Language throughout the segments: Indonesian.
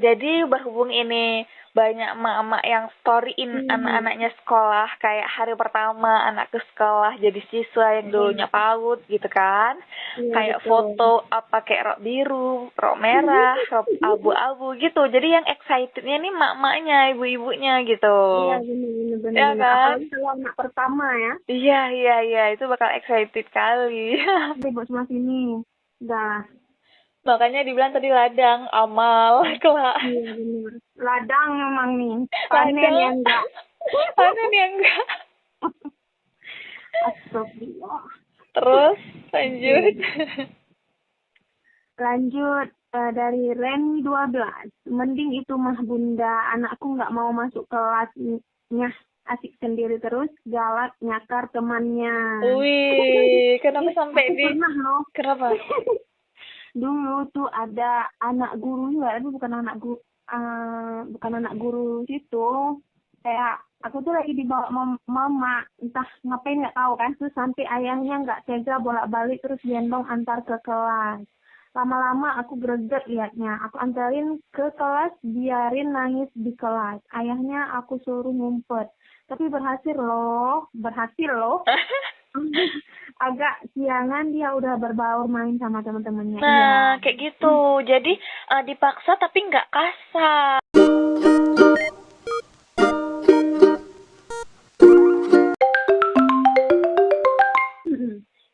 Jadi berhubung ini banyak emak-emak yang storyin anak-anaknya sekolah, kayak hari pertama anak ke sekolah jadi siswa yang dulunya PAUD gitu kan. Kayak foto apa kayak rok biru, rok merah, rok abu-abu gitu. Jadi yang excitednya nih emak-emaknya, ibu-ibunya gitu. Iya, bener. Ya kan? Apalagi kalau anak pertama ya. Iya, itu bakal excited kali. Buat sama sini. Udah. Makanya dibilang tadi ladang, amal, kelak. Iya, bener. Ladang emang nih. Panen ya enggak. Panen ya enggak. Astagfirullah. Terus lanjut. Lanjut dari Reni 12. Mending itu mah bunda, anakku nggak mau masuk kelasnya, asik sendiri terus, galak nyakar temannya. Wih, kenapa sampai aku di pernah loh. Kenapa? Dulu tuh ada anak guru juga, tapi bukan anak guru situ. Kayak aku tuh lagi dibawa mama, entah ngapain nggak tahu kan, terus sampai ayahnya nggak tega bolak-balik terus gendong antar ke kelas. Lama-lama aku greget liatnya. Aku antarin ke kelas, biarin nangis di kelas. Ayahnya aku suruh ngumpet. Tapi berhasil loh. Agak siangan dia udah berbaur main sama teman-temannya. Nah, kayak gitu. Jadi dipaksa tapi nggak kasar.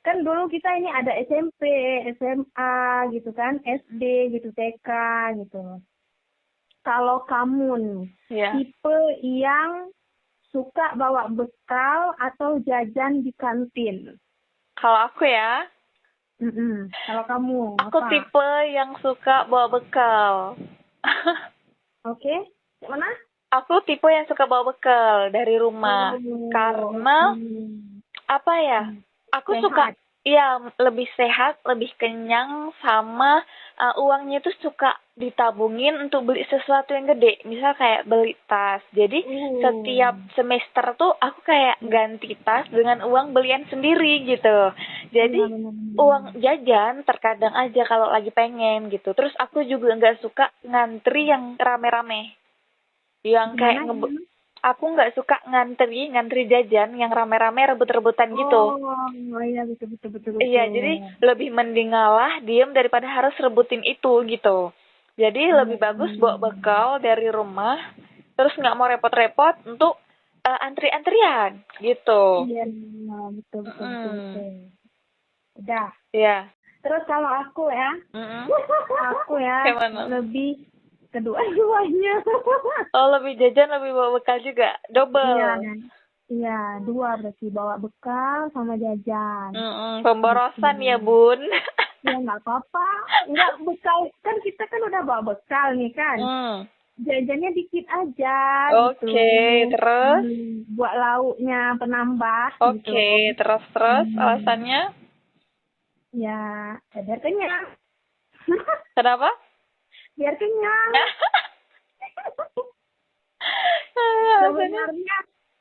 Kan dulu kita ini ada SMP, SMA gitu kan, SD gitu, TK gitu. Kalau kamu nih, tipe yang suka bawa bekal atau jajan di kantin? Kalau aku ya, kalau kamu, aku apa? tipe yang suka bawa bekal. Oke, mana? Aku tipe yang suka bawa bekal dari rumah. Karena apa ya? Aku sehat. suka lebih sehat, lebih kenyang, sama uangnya itu suka ditabungin untuk beli sesuatu yang gede. Misal kayak beli tas. Jadi setiap semester tuh aku kayak ganti tas dengan uang belian sendiri gitu. Jadi uang jajan terkadang aja kalau lagi pengen gitu. Terus aku juga nggak suka ngantri yang rame-rame. Yang kayak aku nggak suka ngantri jajan yang rame-rame rebut-rebutan gitu. Oh iya, betul. Iya, jadi lebih mending ngalah diem daripada harus rebutin itu gitu. Jadi lebih bagus bawa bekal dari rumah, terus nggak mau repot-repot untuk antri-antrian gitu. Iya, betul. Udah. Iya. Terus kalau aku ya, lebih kedua-duanya. Oh, lebih jajan, lebih bawa bekal juga, double. Iya, dua berarti, bawa bekal sama jajan. Pemborosan ya, Bun. Ya nggak apa-apa, nggak bekal kan, kita kan udah bawa bekal nih kan. Jajannya dikit aja. Oke, terus? Buat lauknya penambah. Oke, terus alasannya? Ya, biar kenyang. Kenapa? Biar kenyang.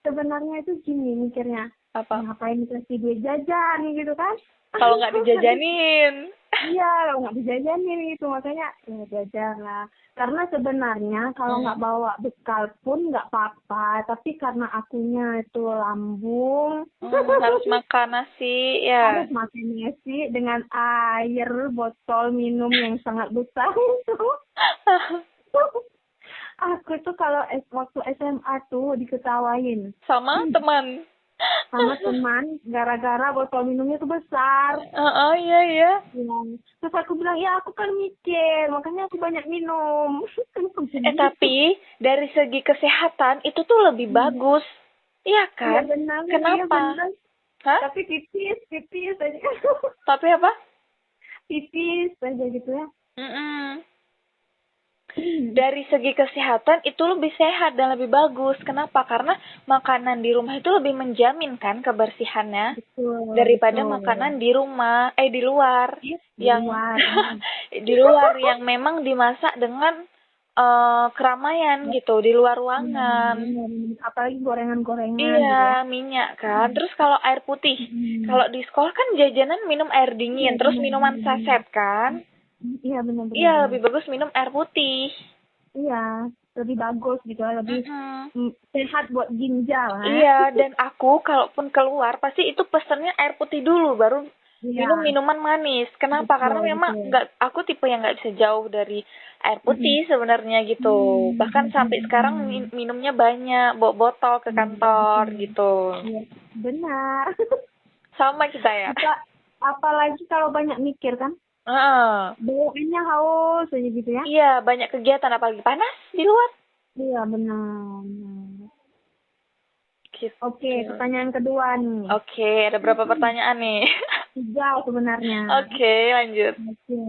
Sebenarnya itu gini mikirnya. Apa? Ngapain dikasih duit jajan gitu kan? Kalau nggak dijajanin. Iya, kalau nggak dijajanin gitu, makanya ya jajan lah. Karena sebenarnya kalau nggak bawa bekal pun nggak apa-apa, tapi karena akunya itu lambung, harus makan nasi ya. Harus makan nasi dengan air botol minum yang sangat besar itu. Aku tuh kalau waktu SMA tuh diketawain sama teman. Gara-gara botol minumnya tuh besar. Iya. Terus aku bilang, ya aku kan mikir, makanya aku banyak minum. Tapi dari segi kesehatan itu tuh lebih bagus. Iya kan? Ya, benar, kenapa? Ya, benar. Hah? Tapi tipis aja. Tapi apa? Tipis aja gitu ya. Dari segi kesehatan itu lebih sehat dan lebih bagus. Kenapa? Karena makanan di rumah itu lebih menjamin kan kebersihannya. Betul, daripada makanan di luar di luar yang memang dimasak dengan keramaian gitu, di luar ruangan. Apalagi gorengan-gorengan. Iya, gitu. Minyak kan. Terus kalau air putih, kalau di sekolah kan jajanan minum air dingin, terus minuman saset kan. Iya benar-benar. Iya, lebih bagus minum air putih. Iya, lebih bagus gitu, lebih Mm-mm. sehat buat ginjal. Iya, dan aku kalaupun keluar pasti itu pesennya air putih dulu, baru Iya, minum minuman manis. Kenapa? Karena betul memang betul. nggak, aku tipe yang nggak bisa jauh dari air Mm-mm. putih sebenarnya gitu. Bahkan sampai sekarang minumnya banyak, bawa botol ke kantor Betul. gitu. Iya, benar. Sama kita ya. Apalagi kalau banyak mikir kan, Heeh. bawaannya haus aja gitu ya. Iya, banyak kegiatan apalagi panas di luar. Iya benar. Gitu. Oke, pertanyaan kedua nih. Oke, ada berapa pertanyaan nih? 3 sebenarnya. Oke, lanjut. Oke.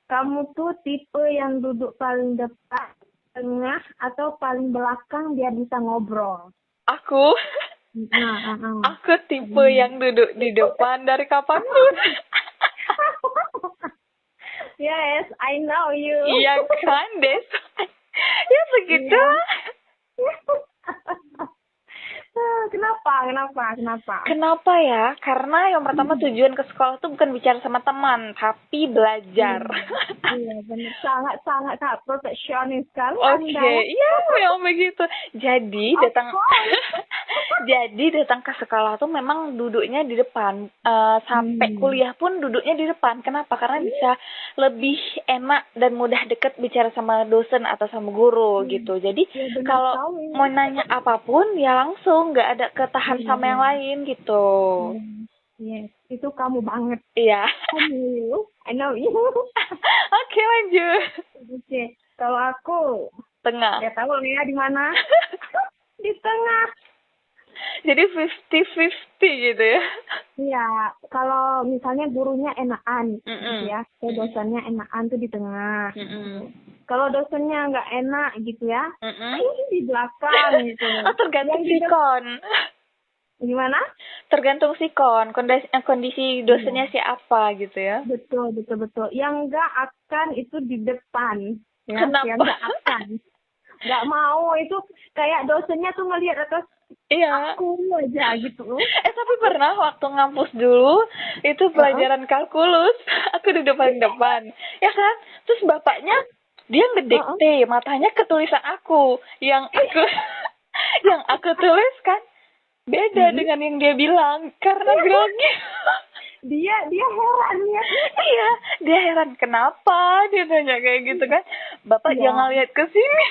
Kamu tuh tipe yang duduk paling depan, tengah, atau paling belakang biar bisa ngobrol? Aku Nah. aku tipe yang duduk di depan dari kapanpun. Yes, I know you. Iya kan, Des? Ya segitu. Kenapa? Kenapa ya? Karena yang pertama tujuan ke sekolah tuh bukan bicara sama teman, tapi belajar. Iya, benar. Sangat profesional sekali Oke, Anda. iya memang begitu. Jadi datang ke sekolah tuh memang duduknya di depan. Sampai kuliah pun duduknya di depan. Kenapa? Karena bisa lebih enak dan mudah deket bicara sama dosen atau sama guru gitu. Jadi Ya, kalau mau nanya apapun ya langsung, nggak ada ketahan sama yang lain gitu. Yes, itu kamu banget. Iya. I know you. Oke, lanjut. Oke, kalau aku Tengah. ya tahu ya di mana. Di tengah. Jadi 50-50 gitu ya. Iya, kalau misalnya gurunya enakan gitu ya, dosennya enakan tuh di tengah. Kalau dosennya nggak enak gitu ya, ini di belakang gitu. Oh, tergantung sikon. Gimana? Tergantung sikon, kondisi dosennya siapa gitu ya. Betul. Yang nggak akan itu di depan. Ya, kenapa? Yang nggak akan. Nggak mau, itu kayak dosennya tuh ngelihat atas aku aja gitu. Tapi pernah waktu ngampus dulu, itu pelajaran kalkulus, aku duduk paling depan. Ya kan? Terus bapaknya, dia ngedikte, matanya ke tulisan aku. Yang aku tulis kan beda dengan yang dia bilang karena grogi. Dia heran ya. Iya, dia heran kenapa dia nanya kayak gitu kan. Bapak jangan lihat ke sini.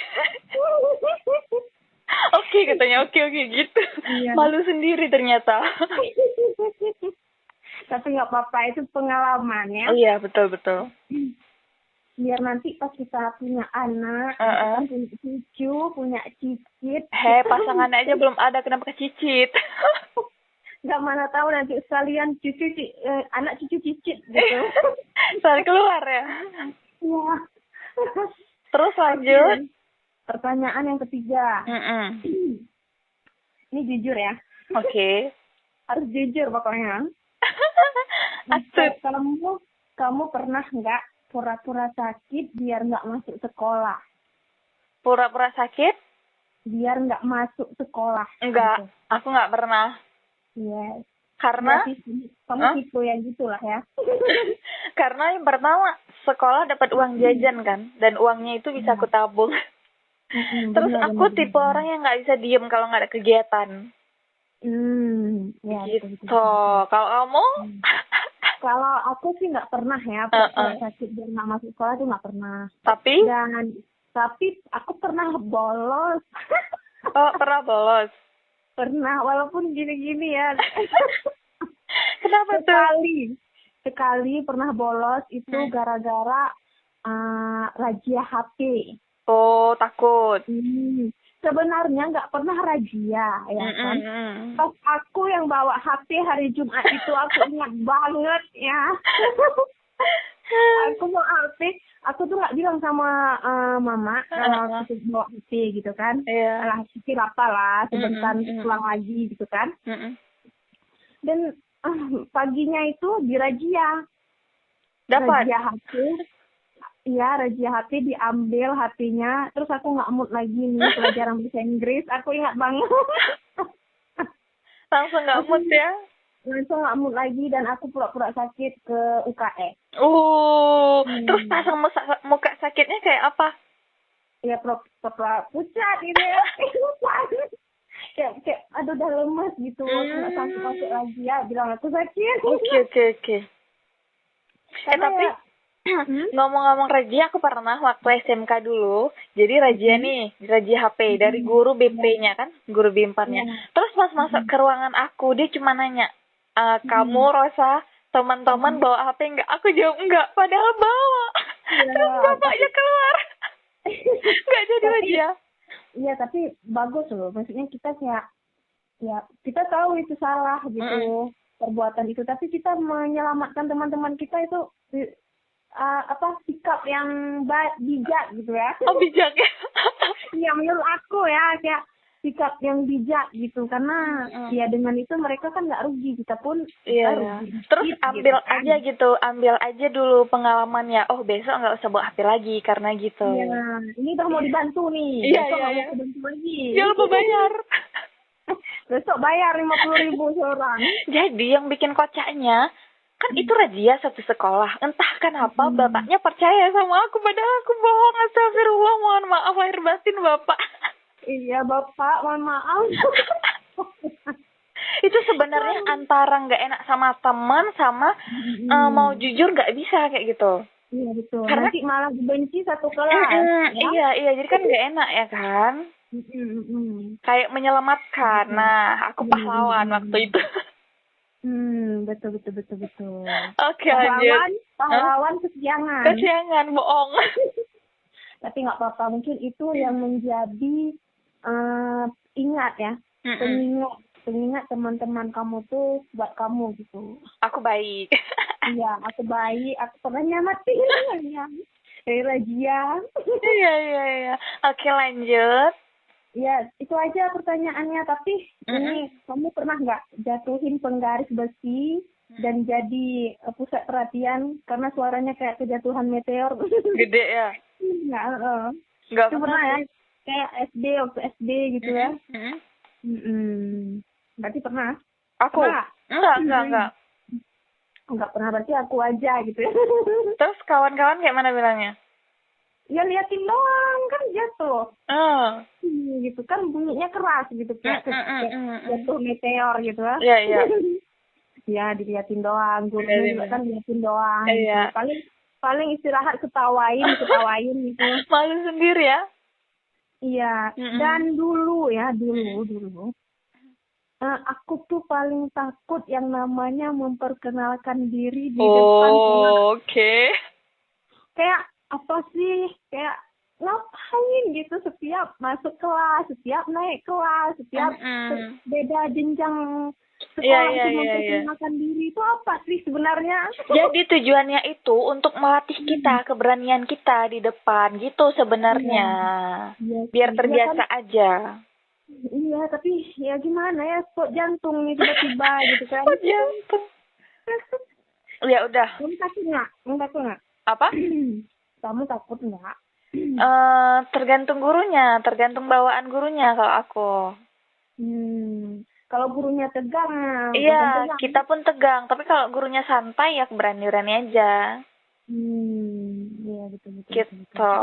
Oke, katanya oke gitu. Iya. Malu sendiri ternyata. Tapi nggak apa-apa, itu pengalaman ya. Iya, betul. Biar nanti pas kita punya anak, punya cucu, punya cicit. Pasangan aja belum ada, kenapa kecicit? Nggak mana tahu nanti sekalian anak cucu cicit gitu. Soal keluar ya? Iya. Terus lanjut. Pertanyaan yang ketiga. Ini jujur ya. Oke. Harus jujur pokoknya. Kamu pernah nggak pura-pura sakit biar nggak masuk sekolah? Pura-pura sakit? Biar nggak masuk sekolah. Enggak, gitu. Aku nggak pernah. Yes. Karena kamu tipe yang gitulah ya. Karena yang pertama sekolah dapat uang jajan kan, dan uangnya itu bisa aku tabung. Terus aku tipe orang yang nggak bisa diem kalau nggak ada kegiatan. Ya, gitu. Kalau kamu? Kalau aku sih nggak pernah ya sakit biar nggak masuk sekolah tuh nggak pernah. Tapi aku pernah bolos. Oh, pernah bolos? Pernah, walaupun gini-gini ya. Kenapa Sekali pernah bolos itu gara-gara razia HP. Oh, takut. Sebenarnya nggak pernah razia, ya kan? Pas aku yang bawa HP hari Jumat itu, aku ingat banget ya. Aku mau HP, aku tuh nggak bilang sama mama kalau aku bawa HP gitu kan. Alah, pikir apalah, sebentar pulang lagi gitu kan. Dan paginya itu dirazia. Dapat? Razia HP. Iya, razia HP, diambil HP-nya, terus aku nggak mood lagi nih pelajaran bahasa Inggris, aku ingat banget. Langsung nggak mood ya? langsung nggak mood lagi dan aku pura-pura sakit ke UKS. Terus pasang muka sakitnya kayak apa? Ya pura-pura pucat gitu ya. kayak aduh udah lemes gitu, aku nggak sanggup masuk lagi ya, bilang aku sakit. Oke. Tapi ya, ngomong-ngomong razia, aku pernah waktu SMK dulu. Jadi razia nih, razia HP dari guru BP-nya kan, guru BIMPAR-nya. Terus pas masuk ke ruangan aku, dia cuma nanya, kamu Rosa, teman-teman bawa HP enggak? Aku jawab enggak, padahal bawa. Terus bapaknya keluar. Enggak jadi razia. Iya, tapi bagus loh. Maksudnya kita kayak, ya kita tahu itu salah gitu, perbuatan itu. Tapi kita menyelamatkan teman-teman kita itu sikap yang bijak gitu ya. Oh, bijak ya? Iya, menurut aku ya, kayak sikap yang bijak gitu. Karena ya dengan itu mereka kan nggak rugi, kita pun rugi. Terus ambil gitu, aja gitu, ambil aja dulu pengalamannya. Oh, besok nggak usah bawa HP lagi karena gitu. Iya, ini udah mau dibantu nih. Besok nggak mau dibantu lagi. Jangan lupa bayar. Besok bayar 50.000 seorang. Jadi yang bikin kocaknya, kan itu razia satu sekolah. Entah kenapa bapaknya percaya sama aku, padahal aku bohong. Astagfirullah, mohon maaf lahir batin Bapak. Iya Bapak, mohon maaf. Itu sebenarnya antara nggak enak sama teman sama mau jujur nggak bisa kayak gitu. Iya betul. Karena nanti malah dibenci satu kelas. Ya? Iya, jadi kan nggak enak ya kan. Kayak menyelamatkan. Nah, aku pahlawan waktu itu. Betul. Oke, lanjut. Pahlawan kesiangan. Kesiangan, bohong. Tapi nggak apa-apa, mungkin itu yang menjadi ingat ya, pengingat teman-teman kamu tuh buat kamu gitu. Aku baik. Iya, aku baik. Aku pernah nyamatin dari razia. Iya. Oke, lanjut. Ya, itu aja pertanyaannya. Tapi ini, kamu pernah nggak jatuhin penggaris besi dan jadi pusat perhatian karena suaranya kayak kejatuhan meteor? Gede ya? Nggak pernah ya? Kayak waktu SD gitu ya? Berarti pernah? Aku? Enggak. Enggak pernah, berarti aku aja gitu ya. Terus kawan-kawan kayak mana bilangnya? Ya liatin doang, kan jatuh. Gitu kan bunyinya keras gitu, kayak jatuh meteor gitu ya. Iya. Ya diliatin doang, gurunya juga kan liatin doang. Iya. Gitu. Paling istirahat ketawain gitu. Malu sendiri ya? Iya. Dan dulu. Aku tuh paling takut yang namanya memperkenalkan diri di depan kelas. Oke. Kayak apa sih? Kayak ngapain gitu setiap masuk kelas, setiap naik kelas, setiap beda jenjang sekolah itu memperkenalkan diri itu apa sih sebenarnya? Jadi tujuannya itu untuk melatih kita, keberanian kita di depan gitu sebenarnya. Biar terbiasa aja. Iya, tapi ya gimana ya, kok jantung nih tiba-tiba gitu kan. Kok jantung? Ya udah. Kamu takut nggak? Apa? Kamu takut nggak? Tergantung gurunya, tergantung bawaan gurunya kalau aku. Kalau gurunya tegang. Iya, kita pun tegang. Tapi kalau gurunya santai ya berani-berani aja. Iya betul. Gitu.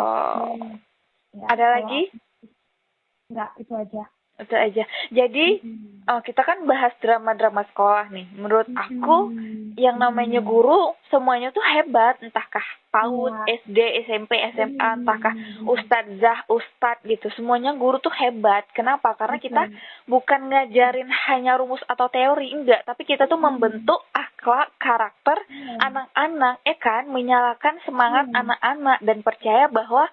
Ya, ada lagi? Enggak, itu aja. Jadi kita kan bahas drama-drama sekolah nih. Menurut aku yang namanya guru semuanya tuh hebat, entahkah PAUD, SD, SMP, SMA, entahkah ustadzah, ustadz gitu. Semuanya guru tuh hebat. Kenapa? Karena kita bukan ngajarin hanya rumus atau teori, enggak, tapi kita tuh membentuk akhlak, karakter anak-anak, kan, menyalakan semangat anak-anak dan percaya bahwa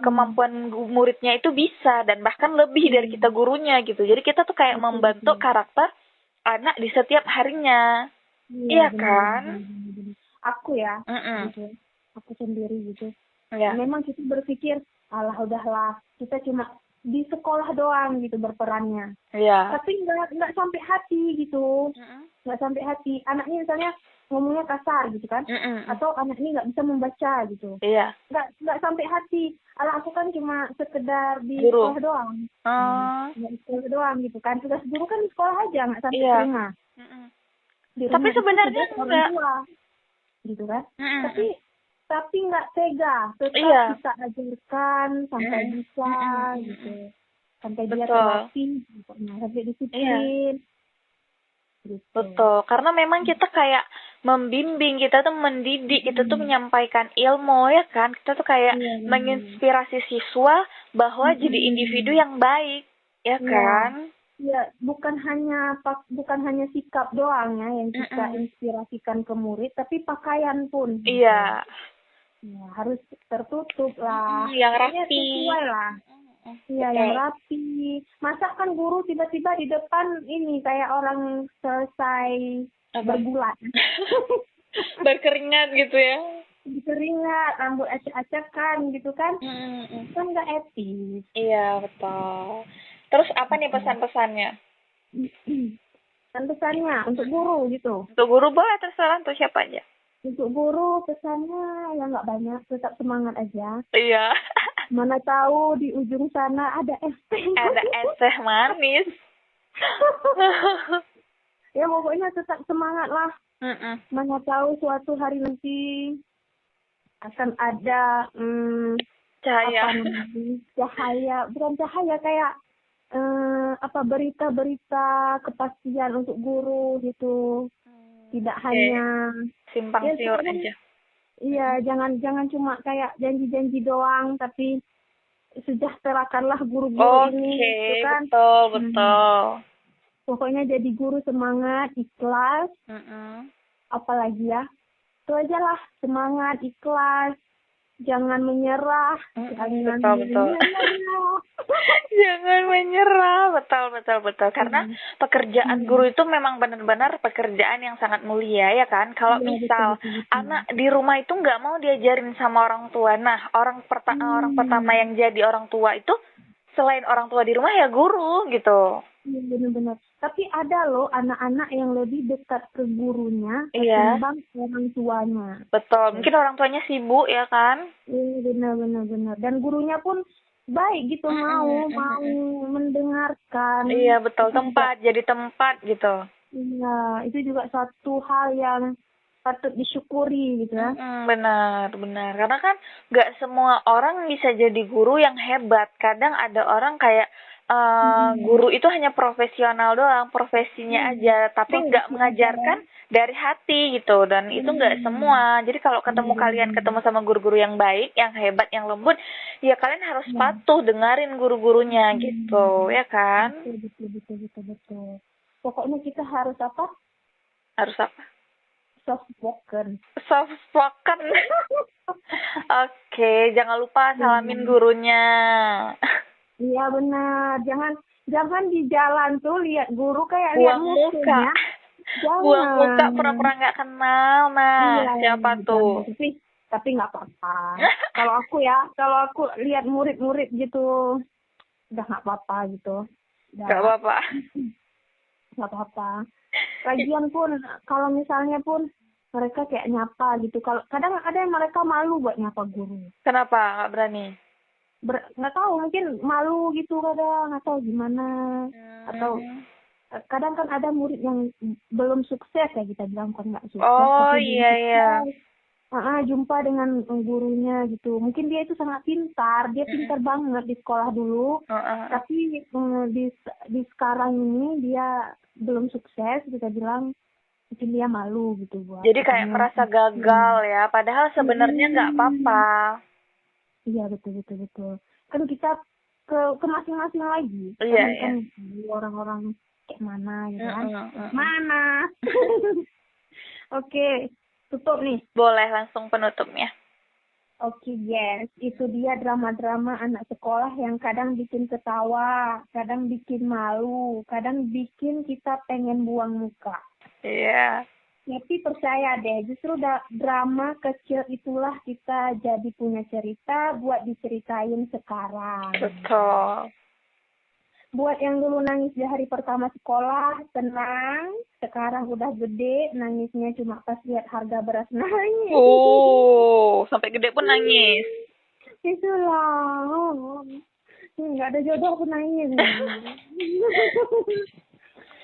kemampuan muridnya itu bisa dan bahkan lebih dari kita gurunya gitu. Jadi kita tuh kayak membentuk karakter anak di setiap harinya. Iya kan? Aku ya, gitu. Aku sendiri gitu. Memang kita berpikir, alah udahlah, kita cuma di sekolah doang gitu berperannya. Tapi nggak sampai hati gitu. Nggak sampai hati. Anaknya misalnya ngomongnya kasar gitu kan, atau anak ini nggak bisa membaca gitu, nggak sampai hati. Alah aku kan cuma sekedar di sekolah doang, di sekolah doang gitu kan, tugas guru kan di sekolah aja, nggak sampai ke rumah. Di Tapi rumah itu sebenarnya tugas orang enggak. tua, gitu kan? Mm-mm. Tapi nggak tega, tetap Iya. kita ajarkan sampai Mm-mm. bisa, Mm-mm. gitu. Sampai dia Betul. terlatih, pokoknya sampai Iya. disiplin, gitu. Betul, karena memang kita kayak membimbing, kita tuh mendidik, kita tuh menyampaikan ilmu ya kan. Kita tuh kayak Iya, benar. menginspirasi siswa bahwa jadi individu yang baik, ya Iya. kan? Ya, bukan hanya sikap doang ya yang kita inspirasikan ke murid, tapi pakaian pun. Gitu. Iya. Ya, harus tertutup lah. Yang Pokoknya rapi. sesuai lah. Iya, yang rapi. Masa kan guru tiba-tiba di depan ini kayak orang selesai berbulan. Berkeringat gitu ya. Berkeringat, rambut acak-acakan gitu kan. Kan nggak etis. Iya, betul. Terus apa nih pesan-pesannya? Pesannya untuk guru gitu. Untuk guru boleh terserah, untuk siapa aja. Untuk guru pesannya ya nggak banyak, tetap semangat aja. Iya. Mana tahu di ujung sana ada es teh. Ada es teh manis. Ya pokoknya tetap semangat lah. Mana tahu suatu hari nanti akan ada cahaya. Cahaya, bukan cahaya kayak berita-berita kepastian untuk guru gitu. Tidak hanya simpang siur aja. Iya, jangan cuma kayak janji-janji doang, tapi sejahterakanlah guru-guru ini, gitu kan? Betul. Pokoknya jadi guru semangat, ikhlas. Apalagi ya, itu aja lah, semangat, ikhlas. Jangan menyerah. Betul. Jangan menyerah. Betul. Karena pekerjaan guru itu memang benar-benar pekerjaan yang sangat mulia ya kan. Kalau misal anak di rumah itu nggak mau diajarin sama orang tua. Nah, orang pertama yang jadi orang tua itu selain orang tua di rumah ya guru gitu. Iya, benar-benar. Tapi ada loh anak-anak yang lebih dekat ke gurunya ketimbang orang tuanya. Betul. Mungkin orang tuanya sibuk ya kan? Iya, benar. Dan gurunya pun baik gitu, mau mendengarkan. Iya, betul. Jadi tempat gitu. Iya, itu juga satu hal yang patut disyukuri gitu ya. Benar. Karena kan nggak semua orang bisa jadi guru yang hebat. Kadang ada orang kayak guru itu hanya profesional doang, profesinya aja, tapi nggak mengajarkan dari hati gitu, dan itu nggak semua. Jadi kalau kalian ketemu sama guru-guru yang baik, yang hebat, yang lembut, ya kalian harus patuh dengerin guru-gurunya gitu, ya kan? Betul. Pokoknya kita harus apa? Soft spoken. Oke, jangan lupa salamin gurunya. Iya benar, jangan di jalan tuh lihat guru kayak lihat muka. Buang muka pura-pura nggak kenal, siapa tuh? Tapi nggak apa-apa. Kalau aku lihat murid-murid gitu, udah nggak apa-apa gitu. Nggak apa-apa. Lagian pun kalau misalnya pun mereka kayak nyapa gitu. Kalau kadang ada yang mereka malu buat nyapa guru. Kenapa nggak berani? Nggak tahu, mungkin malu gitu kadang, nggak tahu gimana. Atau kadang kan ada murid yang belum sukses ya, kita bilang kan nggak sukses. Oh iya. Jumpa dengan gurunya gitu. Mungkin dia itu sangat pintar, dia pintar banget di sekolah dulu. Tapi di sekarang ini dia belum sukses, kita bilang mungkin dia malu gitu buat. Jadi kayak merasa gagal ya, padahal sebenarnya nggak apa-apa. Iya betul. Kan kita ke masing-masing lagi. Iya. Kan orang-orang kayak mana gitu kan. Mana? Oke, tutup nih. Boleh langsung penutupnya. Oke, yes. Itu dia drama-drama anak sekolah yang kadang bikin ketawa, kadang bikin malu, kadang bikin kita pengen buang muka. Iya. Tapi percaya deh, justru drama kecil itulah kita jadi punya cerita buat diceritain sekarang. Betul. Buat yang dulu nangis di hari pertama sekolah, tenang. Sekarang udah gede, nangisnya cuma pas lihat harga beras naik. Sampai gede pun nangis. Itulah. Nggak ada jodoh pun nangis.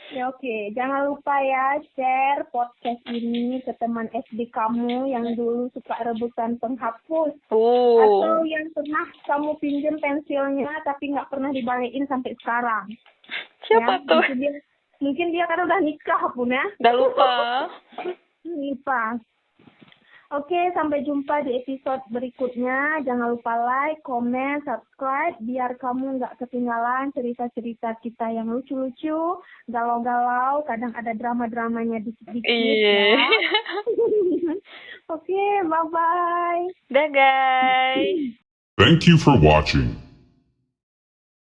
Ya oke, jangan lupa ya share podcast ini ke teman SD kamu yang dulu suka rebutan penghapus. Atau yang pernah kamu pinjam pensilnya tapi nggak pernah dibalikin sampai sekarang. Siapa Ya, tuh? mungkin dia kan udah nikah pun ya. Udah lupa. Lupa. Oke, sampai jumpa di episode berikutnya. Jangan lupa like, comment, subscribe, biar kamu nggak ketinggalan cerita-cerita kita yang lucu-lucu, galau-galau, kadang ada drama-dramanya dikit-dikit ya. Oke, bye-bye. Dah guys. Thank you for watching.